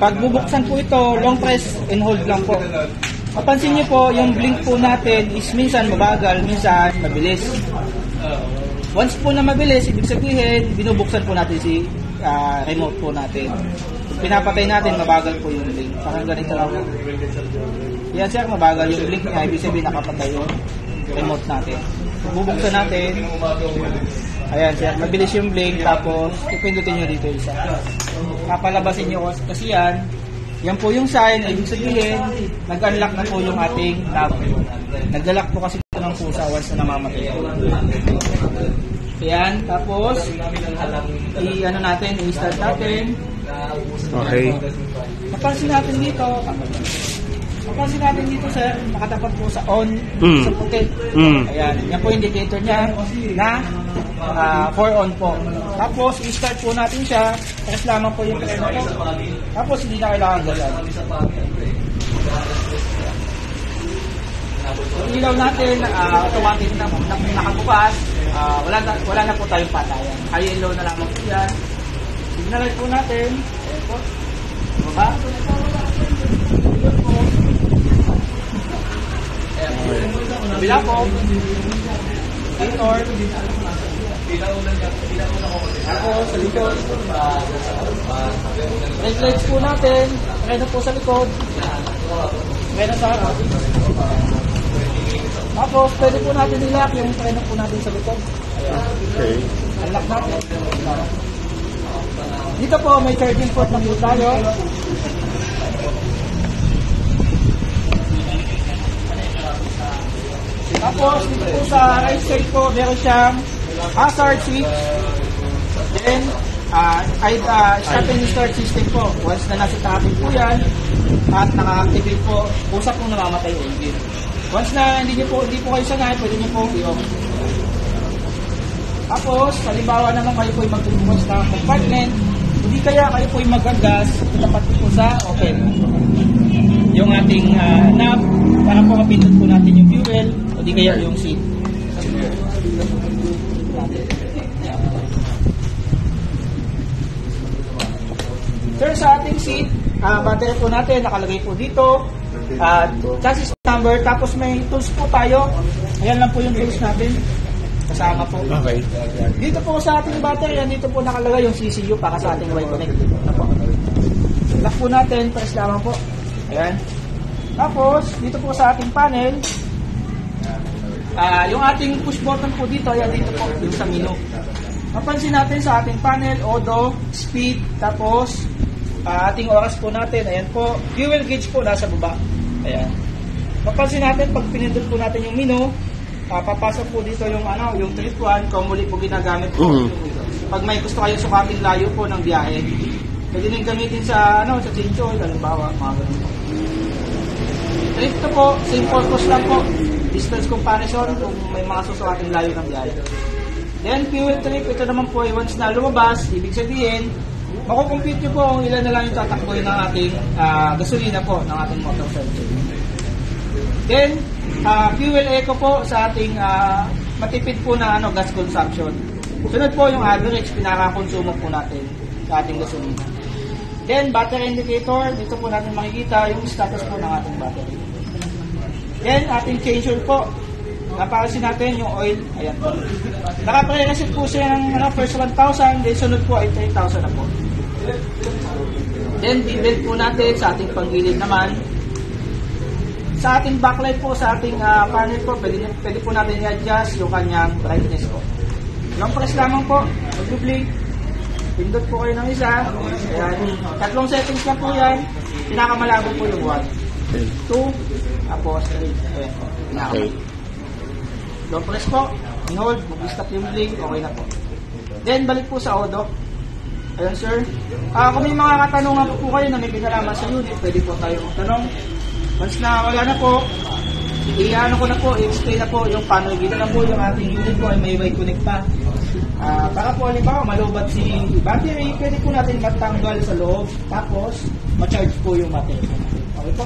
Pag bubuksan po ito, long press and hold lang po. Mapansin niyo po, yung blink po natin is minsan mabagal, minsan mabilis. Once po na mabilis, ibig sabihin, binubuksan po natin si remote po natin. Kung pinapatay natin, mabagal po yung blink. Parang ganito lang po. Yan sir, mabagal yung blink niya, ibig sabihin nakapatay yung remote natin. Bubuksan natin. Ayan sir, mabilis yung blink, tapos ipindutin nyo dito isa. Kapalabasin nyo kasi yan. Yan po yung sign, ibig sabihin, nag-unlock na po yung ating knob. Nag-lock po kasi ito ng pusa once na namamatay. Ayan, tapos, i-ano natin, i-start natin. Okay. Mapansin natin dito, sir, nakatapat po sa on, sa puti. Ayan, yan po indicator niya na 4 on po. Tapos, i-start po natin siya. Press lamang po yung preno po. Tapos, hindi na kailangan ganyan. Yung ilaw natin, automatic na nakabukas. Wala na po tayong patayan. High and low na lamang po yan. Signal light po natin. Ayan po. Baba. Ayan po. Kabila po. Motor. Ako sa likod. Red lights po natin. Preno po sa likod. Preno sa harap. Tapos pwede po natin i-lock yung preno po natin sa likod. Okay. I-lock natin. Dito po may charging port na po tayo. Tapos dito po sa right side po meron siyang hazard switch. Then stop and start system po. Once na nasa tapping po yan at naka-activate po, usap pong namamatay yung engine. Once na hindi po kayo sanay, pwede nyo po i-off. Tapos, halimbawa naman kayo po magbubukas ng compartment, hindi kaya kayo po magagas, tapat po sa open. Yung ating knob, para po mapindot po natin yung fuel, o di kaya yung seat. Sir, sa ating seat, battery po natin, nakalagay po dito. Chassis number, tapos may tools po tayo. Ayan lang po yung tools natin. Kasama po. Okay. Dito po sa ating battery, dito po nakalagay yung CCU para sa ating Y-Connect. Lock po natin, press lamang po. Ayan. Tapos, dito po sa ating panel, yung ating push button po dito, ayan dito po, yung sa menu. Mapansin natin sa ating panel, odo, speed, tapos ating oras po natin, ayan po, fuel gauge po nasa baba. Ayan. Mapansin natin, pag pinindot po natin yung menu, papasok po dito yung yung trip 1, kung muli po ginagamit po. Pag may gusto kayong sukating layo po ng biyahe, pwede nang gamitin sa sa Chinchoy, halimbawa, mga ganun po. Trip 2 po, same purpose lang po. Distance comparison kung may mga susukating layo ng biyahe. Then, fuel trip, ito naman po ay once na lumabas, ibig sabihin, makukompute nyo po kung ilan na lang yung tatakboy ng ating gasolina po, ng ating motor cycle. Then, fuel eco po sa ating matipid po na gas consumption. Sunod po yung average, pinaka-konsumo po natin sa ating gasolina. Then, battery indicator, dito po natin makikita yung status po ng ating battery. Then, ating change oil po. Napakalsin natin yung oil. Ayan po. Naka-pre-reset po siya ng first 1,000, then sunod po ay 3,000 na po. Then, belt po natin sa ating panggilid naman. Sa ating backlight po, sa ating panel po, pwede po natin i-adjust yung kanyang brightness po. Long press lamang po. Mag-blink. Pindot po kayo ng isa. Ayan. 3 settings lang po yan. Pinakamalabo po yung 1, 2, tapos 3. Ayan po. Okay. Long press po. Hold. Mag-stop yung blink. Okay na po. Then, balik po sa odo. Ayan, sir. Kung may mga katanungan po kayo na may kinalaman sa unit, pwede po tayo magtanong. Once na wala na po, i-explain na po yung paano gina na po yung ating unit po ay may Y-Connect pa. Para po halimbawa malubat si battery, pwede po natin matanggal sa loob, tapos ma-charge po yung battery. Okay po?